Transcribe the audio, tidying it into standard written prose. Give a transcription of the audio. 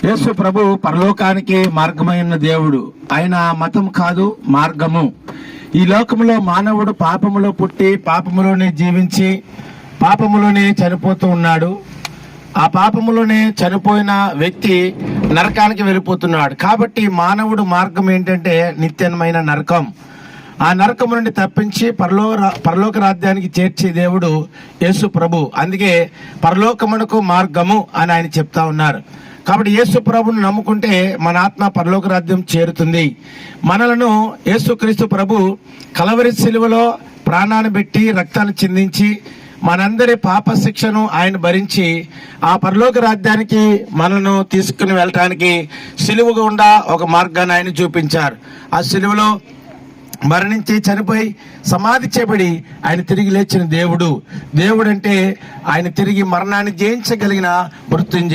యేసు ప్రభు పరలోకానికి మార్గమైన దేవుడు. ఆయన మతం కాదు, మార్గము. ఈ లోకంలో మానవుడు పాపములో పుట్టి పాపములోనే జీవించి పాపములోనే చనిపోతూ ఉన్నాడు. ఆ పాపములోనే చనిపోయిన వ్యక్తి నరకానికి వెళ్ళిపోతున్నాడు. కాబట్టి మానవుడు మార్గం ఏంటంటే నిత్యమైన నరకం. ఆ నరకము నుండి తప్పించి పరలోక రాజ్యానికి చేర్చే దేవుడు యేసు ప్రభు. అందుకే పరలోకమునకు మార్గము అని ఆయన చెప్తా ఉన్నారు. కాబట్టి యేసు ప్రభును నమ్ముకుంటే మన ఆత్మ పరలోక రాజ్యం చేరుతుంది. మనలను యేసుక్రీస్తు ప్రభు కలవరి శిలువలో ప్రాణాన్ని పెట్టి రక్తాన్ని చిందించి మనందరి పాప శిక్షను ఆయన భరించి ఆ పరలోక రాజ్యానికి మనను తీసుకుని వెళ్ళటానికి శిలువ గుండా ఒక మార్గాన్ని ఆయన చూపించారు. ఆ శిలువలో మరణించి చనిపోయి సమాధి చేయబడి ఆయన తిరిగి లేచిన దేవుడు. దేవుడు అంటే ఆయన తిరిగి మరణాన్ని జయించగలిగిన మృత్యుంజయుడు.